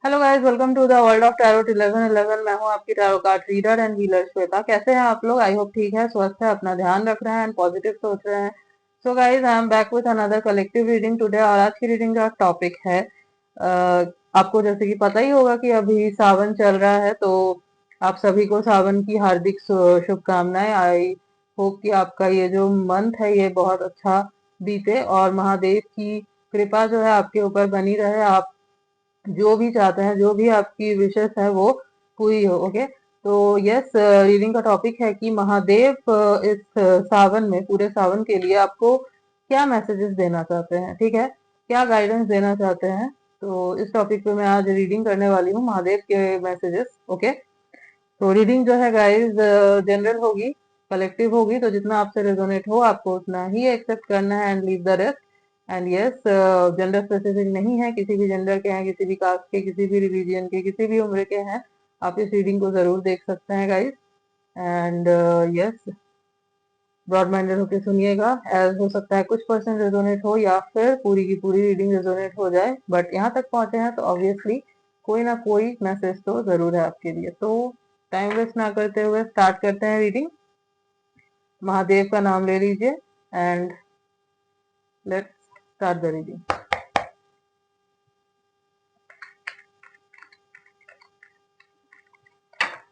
Hello guys, welcome to the world of tarot 1111। मैं हूं आपकी tarot card reader and healer Shweta. कैसे हैं आप लोग? आई होप ठीक है, स्वस्थ है, अपना ध्यान रख रहे हैं एंड पॉजिटिव सोच रहे हैं। So guys, I am back with another collective reading today. और आज की रीडिंग का टॉपिक है आपको जैसे कि पता ही होगा कि अभी सावन चल रहा है, तो आप सभी को सावन की हार्दिक शुभकामनाएं। आई होप कि आपका ये जो मंथ है ये बहुत अच्छा बीते और महादेव की कृपा जो है आपके ऊपर बनी रहे। आप जो भी चाहते हैं, जो भी आपकी विशेष है वो पूरी हो। ओके, तो यस, रीडिंग का टॉपिक है कि महादेव इस सावन में, पूरे सावन के लिए आपको क्या मैसेजेस देना चाहते हैं। ठीक है, क्या गाइडेंस देना चाहते हैं। तो इस टॉपिक पे मैं आज रीडिंग करने वाली हूँ, महादेव के मैसेजेस। ओके, तो रीडिंग जो है गाइस जनरल होगी, कलेक्टिव होगी, तो जितना आपसे रेजोनेट हो आपको उतना ही एक्सेप्ट करना है and leave the rest. And yes, gender specific नहीं है, किसी भी जेंडर के हैं, किसी भी कास्ट के, किसी भी रिलीजियन के, किसी भी उम्र के हैं, आप इस रीडिंग को जरूर देख सकते हैं guys. And yes, broad minded होकर सुनिएगा। एज हो सकता है कुछ परसेंट रेजोनेट हो या फिर पूरी की पूरी रीडिंग रेजोनेट हो जाए, बट यहाँ तक पहुंचे हैं तो ऑब्वियसली कोई ना कोई मैसेज तो जरूर है आपके लिए। तो टाइम वेस्ट ना करते हुए स्टार्ट करते हैं रीडिंग। महादेव का नाम ले लीजिए and let's start the reading.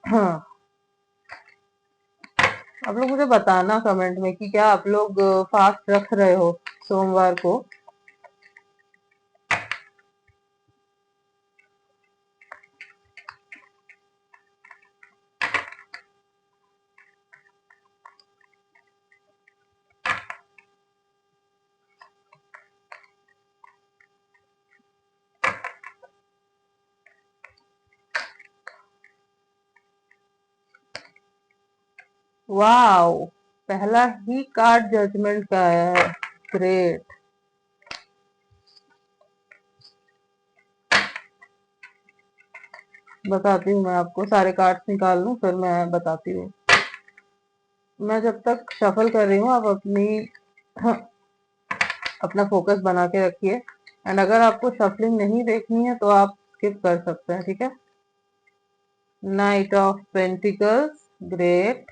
हाँ, आप लोग मुझे बताना कमेंट में कि क्या आप लोग फास्ट रख रहे हो सोमवार को। वाओ, पहला ही कार्ड जजमेंट का आया है। ग्रेट। बताती हूँ, मैं आपको सारे कार्ड्स निकाल लूं फिर मैं बताती हूँ। मैं जब तक शफल कर रही हूँ आप अपना फोकस बना के रखिए। एंड अगर आपको शफलिंग नहीं देखनी है तो आप स्किप कर सकते हैं, ठीक है। Knight of pentacles, great.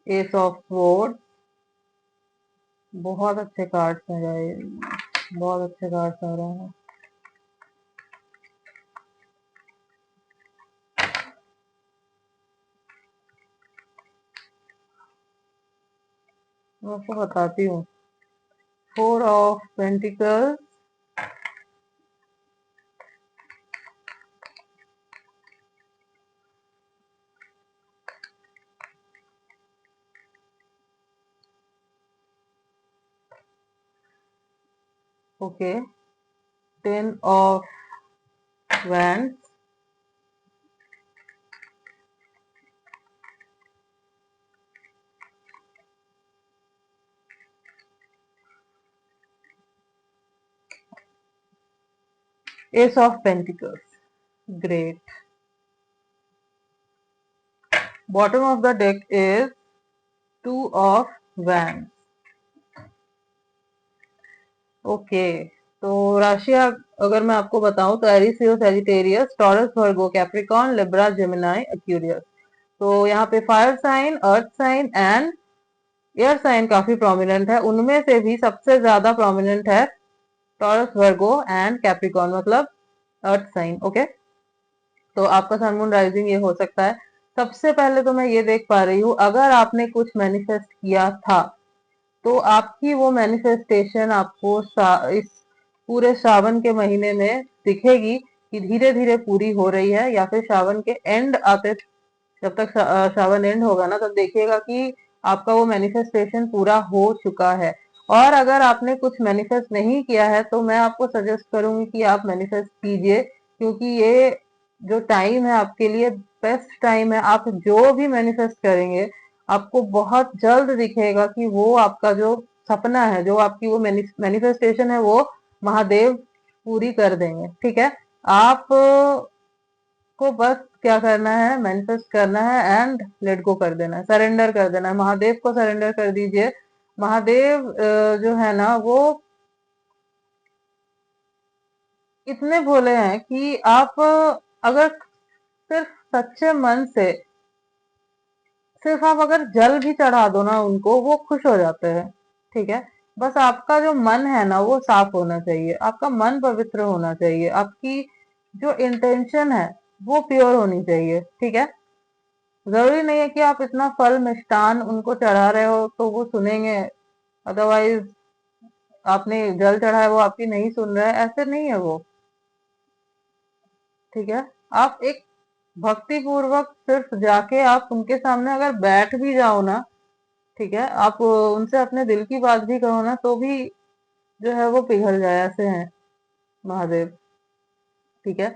Ace of swords, बहुत अच्छे कार्ड्स हैं गाइस, बहुत अच्छे कार्ड्स आ रहे हैं। मैं आपको बताती हूँ। Four of pentacles, okay. Ten of wands, ace of pentacles, great. Bottom of the deck is two of wands. Okay, तो राशियां अगर मैं आपको बताऊं तो Aries, Leo, Sagittarius, Taurus, Virgo, Capricorn, Libra, Gemini, Aquarius. तो यहाँ पे fire sign, earth sign and air sign काफी प्रोमिनेंट है। उनमें से भी सबसे ज्यादा प्रोमिनेंट है टॉरस, वर्गो एंड कैप्रिकॉर्न, मतलब अर्थ साइन। ओके, तो आपका सन मून राइजिंग ये हो सकता है। सबसे पहले तो मैं ये देख पा रही हूँ, अगर आपने कुछ मैनिफेस्ट किया था तो आपकी वो मैनिफेस्टेशन आपको इस पूरे श्रावण के महीने में दिखेगी कि धीरे धीरे पूरी हो रही है, या फिर श्रावण के एंड आते, जब तक श्रावण एंड होगा ना, तब देखिएगा कि आपका वो मैनिफेस्टेशन पूरा हो चुका है। और अगर आपने कुछ मैनिफेस्ट नहीं किया है तो मैं आपको सजेस्ट करूंगी कि आप मैनिफेस्ट कीजिए, क्योंकि ये जो टाइम है आपके लिए बेस्ट टाइम है। आप जो भी मैनिफेस्ट करेंगे आपको बहुत जल्द दिखेगा कि वो आपका जो सपना है, जो आपकी वो मैनिफेस्टेशन है, वो महादेव पूरी कर देंगे। ठीक है, आप को बस क्या करना है, मैनिफेस्ट करना है एंड लेट गो कर देना है, सरेंडर कर देना है। महादेव को सरेंडर कर दीजिए। महादेव जो है ना वो इतने भोले हैं कि आप अगर सिर्फ सच्चे मन से सिर्फ आप अगर जल भी चढ़ा दो ना उनको, वो खुश हो जाते हैं। ठीक है, बस आपका जो मन है ना वो साफ होना चाहिए, आपका मन पवित्र होना चाहिए, आपकी जो इंटेंशन है वो प्योर होनी चाहिए। ठीक है, जरूरी नहीं है कि आप इतना फल मिष्टान उनको चढ़ा रहे हो तो वो सुनेंगे, अदरवाइज आपने जल चढ़ा है वो आपकी नहीं सुन रहा है, ऐसे नहीं है वो। ठीक है, आप एक भक्ति पूर्वक सिर्फ जाके आप उनके सामने अगर बैठ भी जाओ ना, ठीक है, आप उनसे अपने दिल की बात भी कहो ना तो भी जो है वो पिघल जाए, ऐसे हैं महादेव। ठीक है,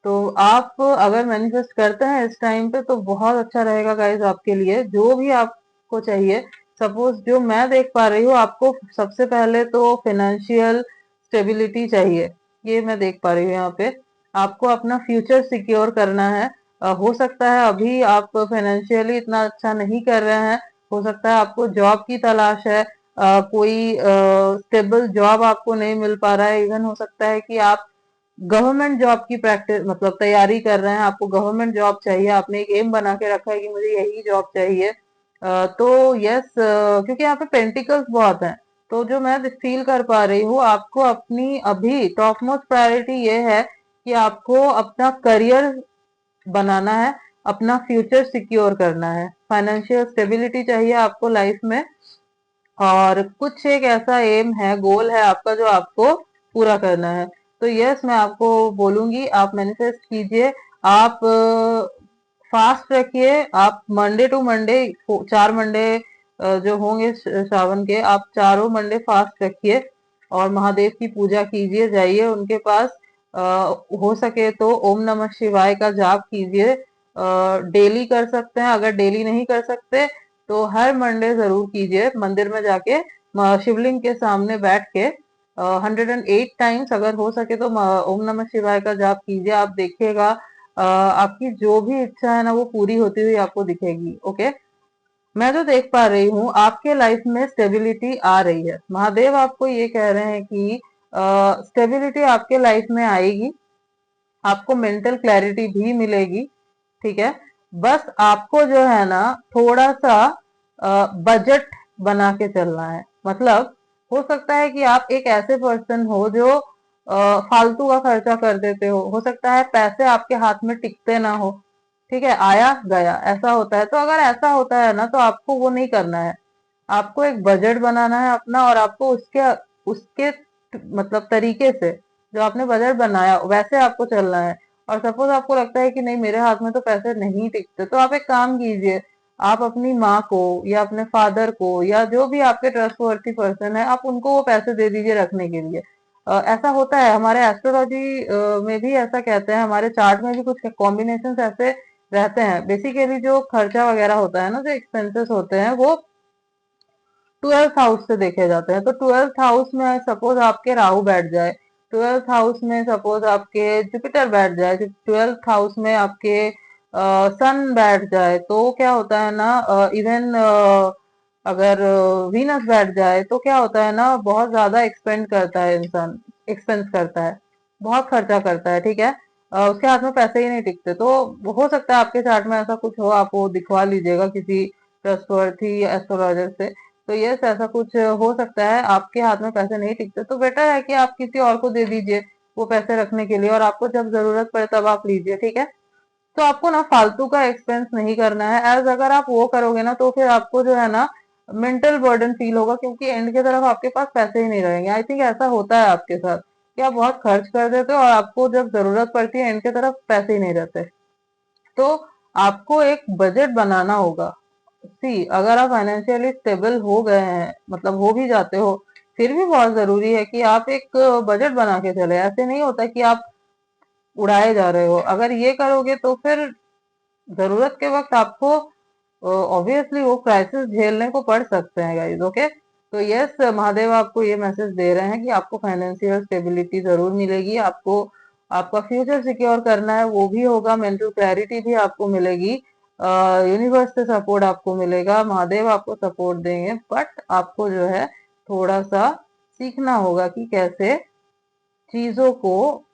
तो आप अगर मैनिफेस्ट करते हैं इस टाइम पे तो बहुत अच्छा रहेगा गाइज आपके लिए, जो भी आपको चाहिए। सपोज जो मैं देख पा रही हूँ, आपको सबसे पहले तो फाइनेंशियल स्टेबिलिटी चाहिए, ये मैं देख पा रही हूँ यहाँ पे। आपको अपना फ्यूचर सिक्योर करना है। हो सकता है अभी आप फाइनेंशियली इतना अच्छा नहीं कर रहे हैं, हो सकता है आपको जॉब की तलाश है, कोई स्टेबल जॉब आपको नहीं मिल पा रहा है। इवन हो सकता है कि आप गवर्नमेंट जॉब की प्रैक्टिस मतलब तैयारी कर रहे हैं, आपको गवर्नमेंट जॉब चाहिए, आपने एक एम बना के रखा है कि मुझे यही जॉब चाहिए। तो यस, क्योंकि यहाँ पे पेंटिकल्स बहुत हैं, तो जो मैं फील कर पा रही हूँ, आपको अपनी अभी टॉप मोस्ट प्रायोरिटी ये है कि आपको अपना करियर बनाना है, अपना फ्यूचर सिक्योर करना है, फाइनेंशियल स्टेबिलिटी चाहिए आपको लाइफ में, और कुछ एक ऐसा एम है, गोल है आपका जो आपको पूरा करना है। तो यस, मैं आपको बोलूंगी आप मैनिफेस्ट कीजिए। आप फास्ट रखिए, आप मंडे टू मंडे 4 मंडे जो होंगे श्रावण के, आप चारों मंडे फास्ट रखिए और महादेव की पूजा कीजिए, जाइए उनके पास। अ, हो सके तो ओम नमः शिवाय का जाप कीजिए, डेली कर सकते हैं, अगर डेली नहीं कर सकते तो हर मंडे जरूर कीजिए, मंदिर में जाके शिवलिंग के सामने बैठ के 108 टाइम्स अगर हो सके तो ओम नमः शिवाय का जाप कीजिए। आप देखिएगा आपकी जो भी इच्छा है ना वो पूरी होती हुई आपको दिखेगी। ओके, मैं जो देख पा रही हूँ आपके लाइफ में स्टेबिलिटी आ रही है, महादेव आपको ये कह रहे हैं कि स्टेबिलिटी आपके लाइफ में आएगी, आपको मेंटल क्लैरिटी भी मिलेगी। ठीक है, बस आपको जो है ना थोड़ा सा बजट बना के चलना है। मतलब हो सकता है कि आप एक ऐसे पर्सन हो जो फालतू का खर्चा कर देते हो सकता है पैसे आपके हाथ में टिकते ना हो। ठीक है, आया गया ऐसा होता है, तो अगर ऐसा होता है ना तो आपको वो नहीं करना है। आपको एक बजट बनाना है अपना, और आपको उसके उसके मतलब तरीके से, जो आपने बजट बनाया वैसे आपको चलना है। और सपोज आपको लगता है कि नहीं मेरे हाथ में तो पैसे नहीं टिकते, तो आप एक काम कीजिए, आप अपनी माँ को या अपने फादर को या जो भी आपके ट्रस्टवर्थी पर्सन है, आप उनको वो पैसे दे दीजिए रखने के लिए। ऐसा होता है हमारे एस्ट्रोलॉजी में भी, ऐसा कहते हैं, हमारे चार्ट में भी कुछ कॉम्बिनेशन ऐसे रहते हैं। बेसिकली जो खर्चा वगैरह होता है ना, जो एक्सपेंसेस होते हैं वो 12th हाउस से देखे जाते हैं। तो 12th हाउस में सपोज आपके राहु बैठ जाए, 12th हाउस में सपोज आपके जुपिटर बैठ जाए, 12th हाउस में आपके सन बैठ जाए, तो क्या होता है ना, इवन अगर वीनस बैठ जाए तो क्या होता है ना, बहुत ज्यादा एक्सपेंड करता है इंसान, एक्सपेंस करता है, बहुत खर्चा करता है। ठीक है, उसके हाथ में पैसे ही नहीं टिकते। तो हो सकता है आपके चार्ट में ऐसा कुछ हो, आप वो दिखवा लीजिएगा किसी ट्रस्टवर्थी एस्ट्रोलॉजर से। तो यस, ऐसा कुछ हो सकता है, आपके हाथ में पैसे नहीं टिकते तो बेटर है कि आप किसी और को दे दीजिए वो पैसे रखने के लिए, और आपको जब जरूरत पड़े तब आप लीजिए। ठीक है, तो आपको ना फालतू का एक्सपेंस नहीं करना है। एज अगर आप वो करोगे ना तो फिर आपको जो है ना मेंटल बर्डन फील होगा, क्योंकि एंड की तरफ आपके पास पैसे ही नहीं रहेंगे। आई थिंक ऐसा होता है आपके साथ कि आप बहुत खर्च कर देते हो और आपको जब जरूरत पड़ती है एंड की तरफ पैसे ही नहीं रहते। तो आपको एक बजट बनाना होगा। सी, अगर आप फाइनेंशियली स्टेबल हो गए हैं, मतलब हो भी जाते हो, फिर भी बहुत जरूरी है कि आप एक बजट बना के चले। ऐसे नहीं होता कि आप उड़ाए जा रहे हो, अगर ये करोगे तो फिर जरूरत के वक्त आपको ऑब्वियसली वो क्राइसिस झेलने को पड़ सकते हैं गाइस। ओके, तो यस, महादेव आपको ये मैसेज दे रहे हैं कि आपको फाइनेंशियल स्टेबिलिटी जरूर मिलेगी, आपको आपका फ्यूचर सिक्योर करना है वो भी होगा, मेंटल क्लैरिटी भी आपको मिलेगी, यूनिवर्स से सपोर्ट आपको मिलेगा, महादेव आपको सपोर्ट देंगे, बट आपको जो है थोड़ा सा सीखना होगा कि कैसे चीजों को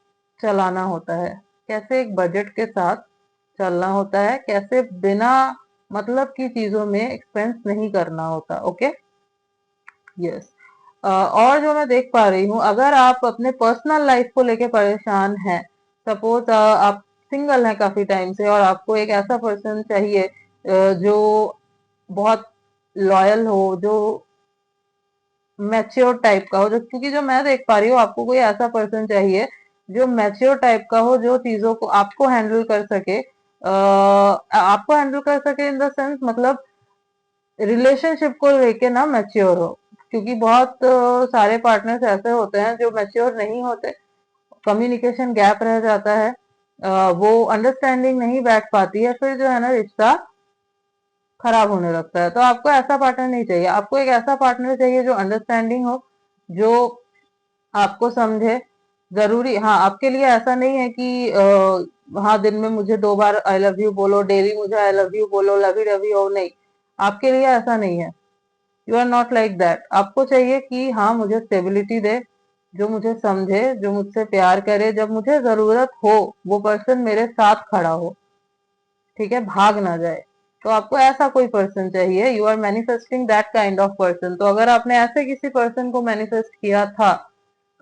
चलाना होता है, कैसे एक बजट के साथ चलना होता है, कैसे बिना मतलब की चीजों में एक्सपेंस नहीं करना होता। Okay, yes. और जो मैं देख पा रही हूँ, अगर आप अपने पर्सनल लाइफ को लेके परेशान हैं, सपोज आप सिंगल हैं काफी टाइम से और आपको एक ऐसा पर्सन चाहिए जो बहुत लॉयल हो, जो मैच्योर टाइप का हो, जो क्योंकि जो मैं देख पा रही हूँ आपको कोई ऐसा पर्सन चाहिए जो मैच्योर टाइप का हो, जो चीजों को आपको हैंडल कर सके, आपको हैंडल कर सके इन द सेंस मतलब रिलेशनशिप को लेके ना मैच्योर हो, क्योंकि बहुत सारे पार्टनर्स ऐसे होते हैं जो मैच्योर नहीं होते, कम्युनिकेशन गैप रह जाता है, वो अंडरस्टैंडिंग नहीं बैठ पाती है, फिर जो है ना रिश्ता खराब होने लगता है। तो आपको ऐसा पार्टनर नहीं चाहिए, आपको एक ऐसा पार्टनर चाहिए जो अंडरस्टैंडिंग हो, जो आपको समझे। जरूरी हाँ, आपके लिए ऐसा नहीं है कि हाँ दिन में मुझे 2 बार आई लव यू बोलो, डेली मुझे आई लव यू बोलो, लवी रवी हो, नहीं, आपके लिए ऐसा नहीं है। You are not like that. आपको चाहिए कि हाँ मुझे स्टेबिलिटी दे, जो मुझे समझे, जो मुझसे प्यार करे, जब मुझे जरूरत हो वो पर्सन मेरे साथ खड़ा हो, ठीक है, भाग ना जाए। तो आपको ऐसा कोई पर्सन चाहिए, you are manifesting that kind of person. तो अगर आपने ऐसे किसी पर्सन को मैनिफेस्ट किया था,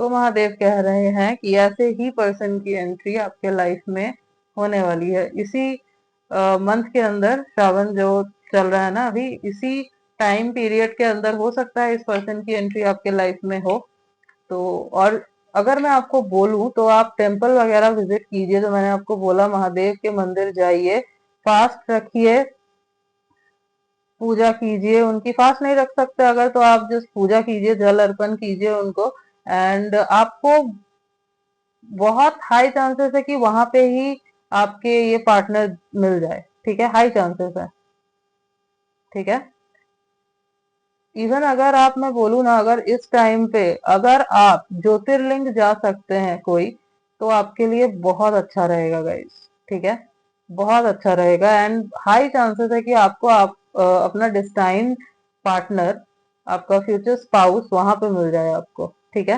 तो महादेव कह रहे हैं कि ऐसे ही पर्सन की एंट्री आपके लाइफ में होने वाली है इसी मंथ के अंदर। श्रावण जो चल रहा है ना अभी, इसी टाइम पीरियड के अंदर हो सकता है इस पर्सन की एंट्री आपके लाइफ में हो। तो और अगर मैं आपको बोलूं तो आप टेम्पल वगैरह विजिट कीजिए, जो मैंने आपको बोला, महादेव के मंदिर जाइए, फास्ट रखिए, पूजा कीजिए। उनकी फास्ट नहीं रख सकते अगर, तो आप जस्ट पूजा कीजिए, जल अर्पण कीजिए उनको, एंड आपको बहुत हाई चांसेस है कि वहां पे ही आपके ये पार्टनर मिल जाए, ठीक है, हाई चांसेस है, ठीक है। इवन अगर आप, मैं बोलूँ ना, अगर इस टाइम पे अगर आप ज्योतिर्लिंग जा सकते हैं कोई, तो आपके लिए बहुत अच्छा रहेगा गाइस, ठीक है, बहुत अच्छा रहेगा, एंड हाई चांसेस है कि आपको अपना डिस्टाइन पार्टनर, आपका फ्यूचर स्पाउस वहां पे मिल जाए आपको, ठीक है।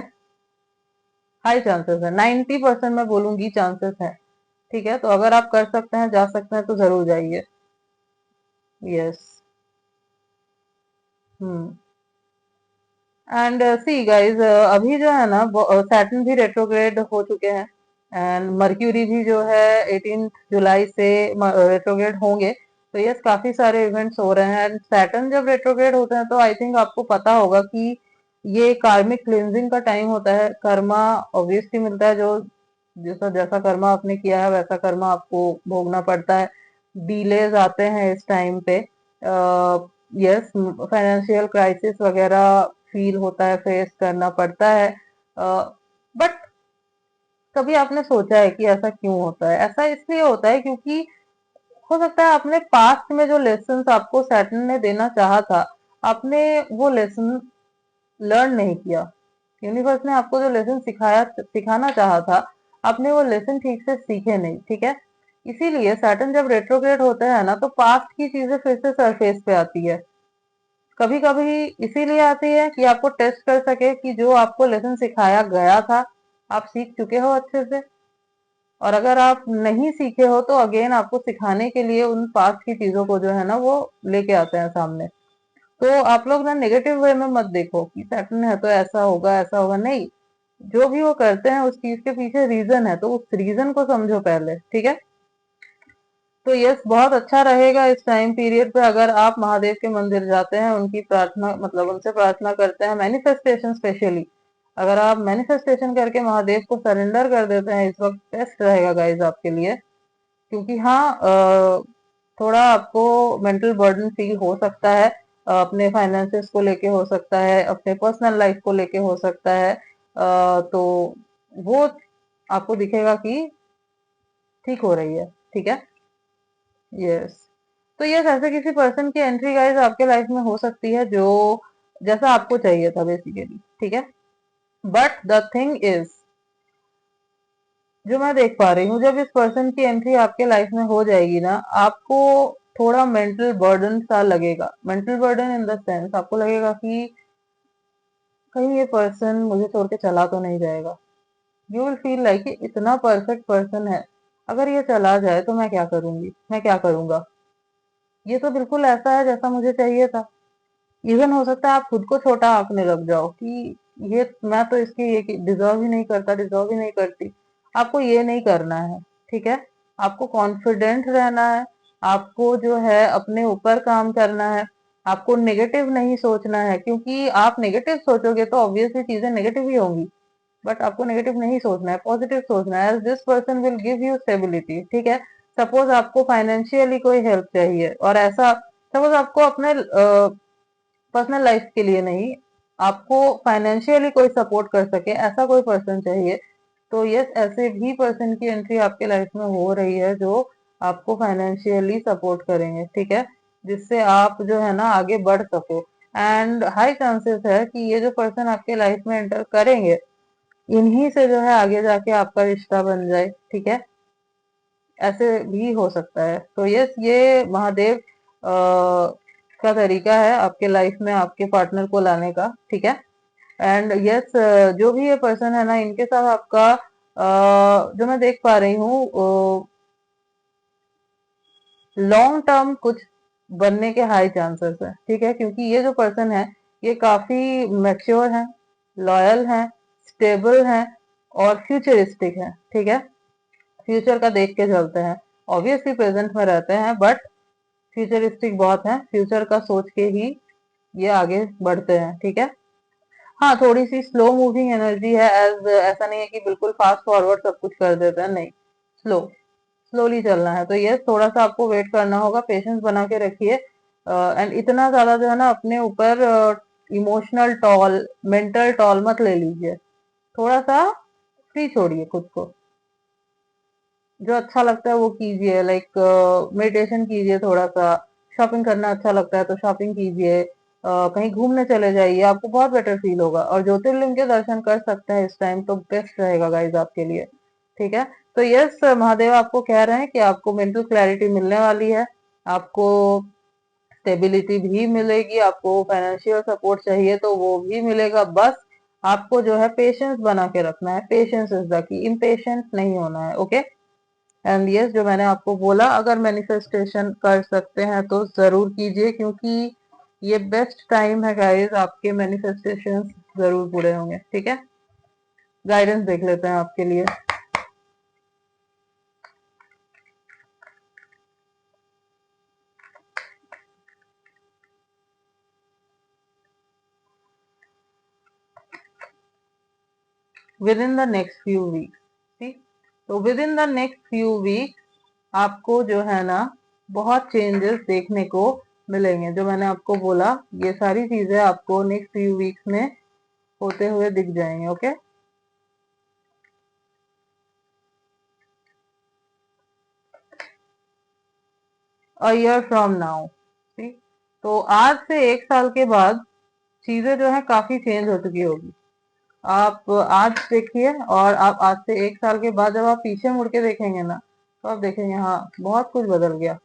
हाई चांसेस है, 90% मैं बोलूंगी चांसेस है, ठीक है। तो अगर आप कर सकते हैं, जा सकते हैं, तो जरूर जाइए। Yes. Hmm. And see guys, अभी जो है ना सैटर्न भी रेट्रोग्रेड हो चुके हैं, एंड मर्क्यूरी भी जो है 18 जुलाई से रेट्रोग्रेड होंगे। तो यस, काफी सारे इवेंट्स हो रहे हैं, एंड सैटर्न जब रेट्रोग्रेड होते हैं तो आई थिंक आपको पता होगा कि ये कार्मिक क्लिनजिंग का टाइम होता है। कर्मा ऑब्वियसली मिलता है, जो जैसा जैसा कर्मा आपने किया है वैसा कर्मा आपको भोगना पड़ता है। डीलेज आते हैं इस टाइम पे, यस, फाइनेंशियल क्राइसिस वगैरह फील होता है, फेस करना पड़ता है, बट कभी आपने सोचा है कि ऐसा क्यों होता है? ऐसा इसलिए होता है क्योंकि हो सकता है आपने पास्ट में जो लेसन आपको सैटर्न ने देना चाहा था, आपने वो लेसन लर्न नहीं किया। यूनिवर्स ने आपको जो लेसन सिखाना चाहा था, आपने वो लेसन ठीक से सीखे नहीं, ठीक है। इसीलिए सैटर्न जब रेट्रोग्रेड होता है ना, तो पास्ट की चीजें फिर से सरफेस पे आती है। कभी कभी इसीलिए आती है कि आपको टेस्ट कर सके कि जो आपको लेसन सिखाया गया था, आप सीख चुके हो अच्छे से। और अगर आप नहीं सीखे हो, तो अगेन आपको सिखाने के लिए उन पास्ट की चीजों को जो है ना वो लेके आते हैं सामने। तो आप लोग ना नेगेटिव वे में मत देखो कि पैटर्न है तो ऐसा होगा ऐसा होगा, नहीं। जो भी वो करते हैं उस चीज के पीछे रीजन है, तो उस रीजन को समझो पहले, ठीक है। तो यस, बहुत अच्छा रहेगा इस टाइम पीरियड पे अगर आप महादेव के मंदिर जाते हैं, उनकी प्रार्थना मतलब उनसे प्रार्थना करते हैं, मैनिफेस्टेशन स्पेशली अगर आप मैनिफेस्टेशन करके महादेव को सरेंडर कर देते हैं, इस वक्त बेस्ट रहेगा गाइज आपके लिए। क्योंकि हाँ, थोड़ा आपको मेंटल बर्डन फील हो सकता है, अपने फाइनेंसेस को लेके हो सकता है, अपने पर्सनल लाइफ को लेके हो सकता है, तो वो आपको दिखेगा कि ठीक हो रही है, ठीक है। यस। तो यस, ऐसे किसी पर्सन की एंट्री गाइज आपके लाइफ में हो सकती है जो जैसा आपको चाहिए था बेसिकली, ठीक है। बट द थिंग इज, जो मैं देख पा रही हूँ, जब इस पर्सन की एंट्री आपके लाइफ में हो जाएगी ना, आपको थोड़ा मेंटल बर्डन सा लगेगा। Mental burden in the sense आपको लगेगा कि कहीं ये पर्सन मुझे छोड़ के चला तो नहीं जाएगा। यू विल फील लाइक इतना परफेक्ट पर्सन है, अगर ये चला जाए तो मैं क्या करूंगी, मैं क्या करूंगा। ये तो बिल्कुल ऐसा है जैसा मुझे चाहिए था। इवन हो सकता है आप खुद को छोटा आंकने लग जाओ कि ये मैं तो इसकी ये डिजर्व ही नहीं करता, डिजर्व ही नहीं करती। आपको ये नहीं करना है, ठीक है। आपको कॉन्फिडेंट रहना है। आपको जो है अपने ऊपर काम करना है। आपको नेगेटिव नहीं सोचना है, क्योंकि आप नेगेटिव सोचोगे तो ऑब्वियसली चीजें नेगेटिव ही होंगी। बट आपको नेगेटिव नहीं सोचना है, पॉजिटिव सोचना है। This person will give you stability, ठीक है। सपोज आपको फाइनेंशियली कोई हेल्प चाहिए, और ऐसा सपोज आपको अपने पर्सनल लाइफ के लिए नहीं, आपको फाइनेंशियली कोई सपोर्ट कर सके, ऐसा कोई पर्सन चाहिए। तो यस, ऐसे भी पर्सन की एंट्री आपके लाइफ में हो रही है जो आपको फाइनेंशियली सपोर्ट करेंगे, ठीक है, जिससे आप जो है ना आगे बढ़ सको। एंड हाई चांसेस है कि ये जो पर्सन आपके लाइफ में एंटर करेंगे, इन्हीं से जो है आगे जाके आपका रिश्ता बन जाए, ठीक है। ऐसे भी हो सकता है। तो यस, ये महादेव का तरीका है आपके लाइफ में आपके पार्टनर को लाने का, ठीक है। एंड यस, जो भी ये पर्सन है ना, इनके साथ आपका जो मैं देख पा रही हूँ, लॉन्ग टर्म कुछ बनने के हाई चांसेस है, ठीक है, क्योंकि ये जो पर्सन है ये काफी मैच्योर है, लॉयल है, स्टेबल है और फ्यूचरिस्टिक है, ठीक है। फ्यूचर का देख के चलते हैं। ऑब्वियसली प्रेजेंट में रहते हैं, बट फ्यूचरिस्टिक बहुत है। फ्यूचर का सोच के ही ये आगे बढ़ते हैं, ठीक है। हाँ, थोड़ी सी स्लो मूविंग एनर्जी है, एज ऐसा नहीं है कि बिल्कुल फास्ट फॉरवर्ड सब कुछ कर देते हैं, नहीं। स्लो, स्लोली चलना है। तो ये थोड़ा सा आपको वेट करना होगा, पेशेंस बना के रखिए। एंड इतना ज्यादा जो है ना अपने ऊपर इमोशनल टॉल, मेंटल टॉल मत ले लीजिए। थोड़ा सा फ्री छोड़िए खुद को। जो अच्छा लगता है वो कीजिए, लाइक मेडिटेशन कीजिए, थोड़ा सा शॉपिंग करना अच्छा लगता है तो शॉपिंग कीजिए, कहीं घूमने चले जाइए, आपको बहुत बेटर फील होगा। और ज्योतिर्लिंग के दर्शन कर सकते हैं इस टाइम, तो बेस्ट रहेगा गाइज आपके लिए, ठीक है। तो यस, महादेव आपको कह रहे हैं कि आपको मेंटल क्लैरिटी मिलने वाली है, आपको स्टेबिलिटी भी मिलेगी, आपको फाइनेंशियल सपोर्ट चाहिए तो वो भी मिलेगा। बस आपको जो है पेशेंस बना के रखना है। Patience is the key, impatient नहीं होना है, ओके। एंड यस, जो मैंने आपको बोला, अगर मैनिफेस्टेशन कर सकते हैं तो जरूर कीजिए, क्योंकि ये बेस्ट टाइम है गाइस, आपके मैनिफेस्टेशन जरूर पूरे होंगे, ठीक है। गाइडेंस देख लेते हैं आपके लिए। Within the next few weeks, ठीक। तो within the next few week आपको जो है ना बहुत चेंजेस देखने को मिलेंगे। जो मैंने आपको बोला, ये सारी चीजें आपको नेक्स्ट फ्यू वीक्स में होते हुए दिख जाएंगे, okay. A year from now, ठीक। तो आज से एक साल के बाद चीजें जो है काफी चेंज हो चुकी होगी। आप आज देखिए, और आप आज से एक साल के बाद जब आप पीछे मुड़ के देखेंगे ना, तो आप देखेंगे हाँ बहुत कुछ बदल गया।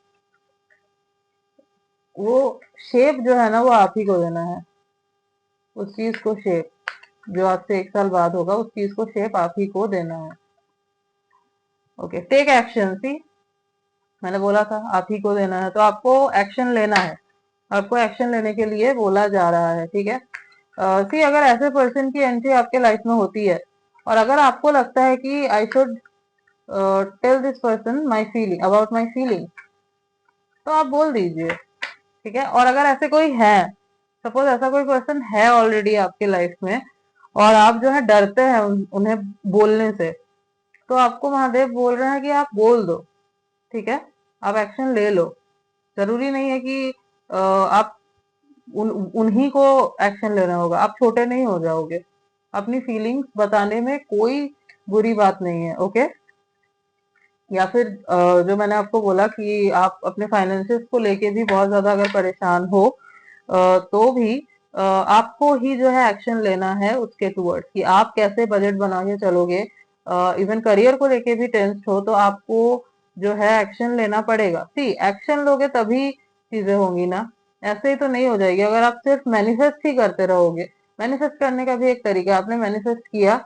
वो शेप जो है ना वो आप ही को देना है, उस चीज को शेप, जो आज से एक साल बाद होगा उस चीज को शेप आप ही को देना है, ओके। टेक एक्शन, सी, मैंने बोला था आप ही को देना है, तो आपको एक्शन लेना है। आपको एक्शन लेने के लिए बोला जा रहा है, ठीक है। सी, अगर ऐसे पर्सन की एंट्री आपके लाइफ में होती है, और अगर आपको लगता है कि I should tell this person my feeling, about my feeling, तो आप बोल दीजिए, ठीक है। और अगर ऐसे कोई है, सपोज ऐसा कोई पर्सन है ऑलरेडी आपके लाइफ में, और आप जो है डरते हैं उन्हें बोलने से, तो आपको महादेव बोल रहे हैं कि आप बोल दो, ठीक है। आप एक्शन ले लो। जरूरी नहीं है कि आप उन्हीं को एक्शन लेना होगा। आप छोटे नहीं हो जाओगे। अपनी फीलिंग्स बताने में कोई बुरी बात नहीं है, ओके। या फिर जो मैंने आपको बोला कि आप अपने फाइनेंसेस को लेके भी बहुत ज्यादा अगर परेशान हो, तो भी आपको ही जो है एक्शन लेना है उसके टूवर्ड्स, कि आप कैसे बजट बना के चलोगे, इवन करियर को लेके भी टेंस्ड हो तो आपको जो है एक्शन लेना पड़ेगा। सी एक्शन लोगे तभी चीजें होंगी ना, ऐसे ही तो नहीं हो जाएगी अगर आप सिर्फ मैनिफेस्ट ही करते रहोगे। मैनिफेस्ट करने का भी एक तरीका है, आपने मैनिफेस्ट किया,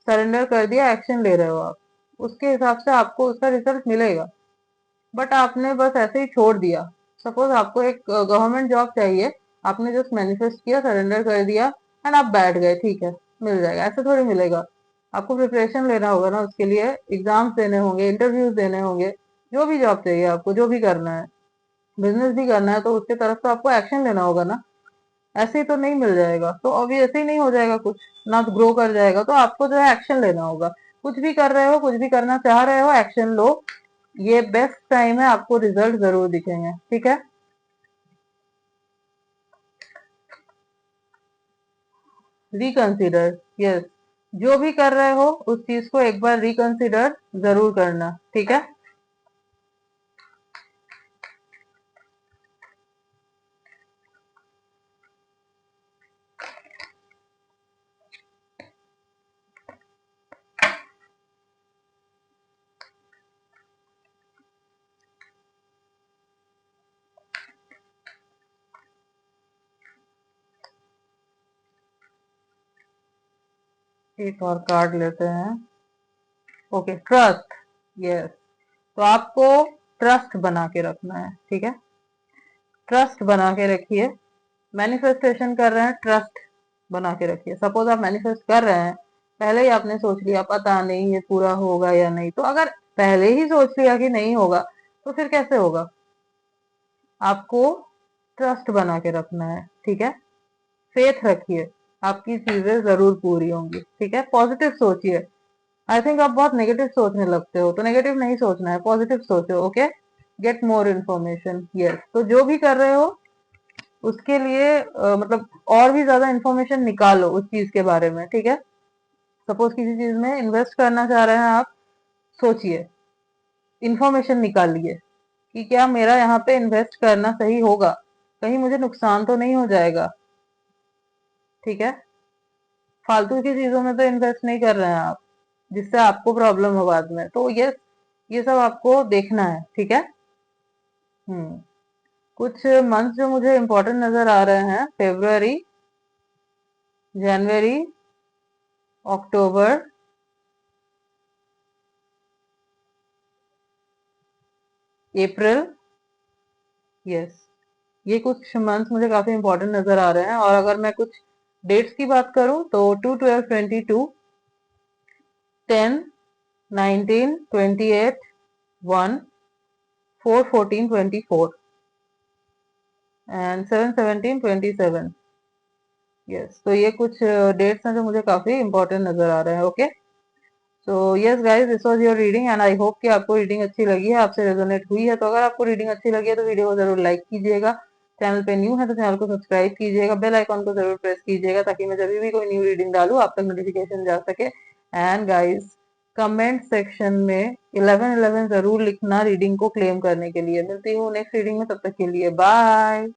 सरेंडर कर दिया, एक्शन ले रहे हो आप, उसके हिसाब से आपको उसका रिजल्ट मिलेगा। बट आपने बस ऐसे ही छोड़ दिया। सपोज आपको एक गवर्नमेंट जॉब चाहिए, आपने जस्ट मैनिफेस्ट किया, सरेंडर कर दिया एंड आप बैठ गए, ठीक है मिल जाएगा, ऐसे थोड़ी मिलेगा। आपको प्रिपरेशन लेना होगा ना, उसके लिए एग्जाम्स देने होंगे, इंटरव्यूज देने होंगे। जो भी जॉब चाहिए आपको, जो भी करना है, बिजनेस भी करना है तो उसके तरफ तो आपको एक्शन लेना होगा ना, ऐसे ही तो नहीं मिल जाएगा। तो अभी ऐसे ही नहीं हो जाएगा कुछ, ना ग्रो कर जाएगा। तो आपको जो है एक्शन लेना होगा, कुछ भी कर रहे हो, कुछ भी करना चाह रहे हो, एक्शन लो। ये बेस्ट टाइम है, आपको रिजल्ट जरूर दिखेंगे, ठीक है। रिकंसिडर, यस, जो भी कर रहे हो उस चीज को एक बार रिकंसिडर जरूर करना, ठीक है। एक और कार्ड लेते हैं। Okay, trust, yes. तो आपको ट्रस्ट बना के रखना है, ठीक है। ट्रस्ट बना के रखिए। मैनिफेस्टेशन कर रहे हैं, ट्रस्ट बना के रखिए। सपोज आप मैनिफेस्ट कर रहे हैं, पहले ही आपने सोच लिया पता नहीं ये पूरा होगा या नहीं, तो अगर पहले ही सोच लिया कि नहीं होगा तो फिर कैसे होगा। आपको ट्रस्ट बना के रखना है, ठीक है। फेथ रखिए, आपकी चीजें जरूर पूरी होंगी, ठीक है। पॉजिटिव सोचिए। आई थिंक आप बहुत नेगेटिव सोचने लगते हो, तो नेगेटिव नहीं सोचना है, पॉजिटिव सोचो, okay. Get more information, yes. तो जो भी कर रहे हो उसके लिए मतलब और भी ज्यादा इन्फॉर्मेशन निकालो उस चीज के बारे में, ठीक है। सपोज किसी चीज में इन्वेस्ट करना चाह रहे हैं आप, सोचिए, इन्फॉर्मेशन निकालिए कि क्या मेरा यहाँ पे इन्वेस्ट करना सही होगा, कहीं मुझे नुकसान तो नहीं हो जाएगा, ठीक है। फालतू की चीजों में तो इन्वेस्ट नहीं कर रहे हैं आप, जिससे आपको प्रॉब्लम हो बाद में। तो ये सब आपको देखना है, ठीक है। हम्म कुछ मंथ जो मुझे इम्पोर्टेंट नजर आ रहे हैं, फेब्रुअरी, जनवरी, अक्टूबर, अप्रैल, यस। ये कुछ मंथ मुझे काफी इंपॉर्टेंट नजर आ रहे हैं। और अगर मैं कुछ डेट्स की बात करूं तो 2/12/22, 10, 19, 28, 1, 4/14/24 एंड 7/17/27, यस। तो ये कुछ डेट्स हैं जो मुझे काफी इंपॉर्टेंट नजर आ रहे हैं, okay. So yes guys, this was your reading and I hope कि आपको रीडिंग अच्छी लगी है, आपसे रेजोनेट हुई है। तो अगर आपको रीडिंग अच्छी लगी है तो वीडियो को जरूर लाइक कीजिएगा, चैनल पे न्यू है तो चैनल को सब्सक्राइब कीजिएगा, बेल आइकॉन को जरूर प्रेस कीजिएगा ताकि मैं जब भी कोई न्यू रीडिंग डालूं आप तक नोटिफिकेशन जा सके। एंड गाइस, कमेंट सेक्शन में 1111 जरूर लिखना रीडिंग को क्लेम करने के लिए। मिलती हूँ नेक्स्ट रीडिंग में, तब तक के लिए बाय।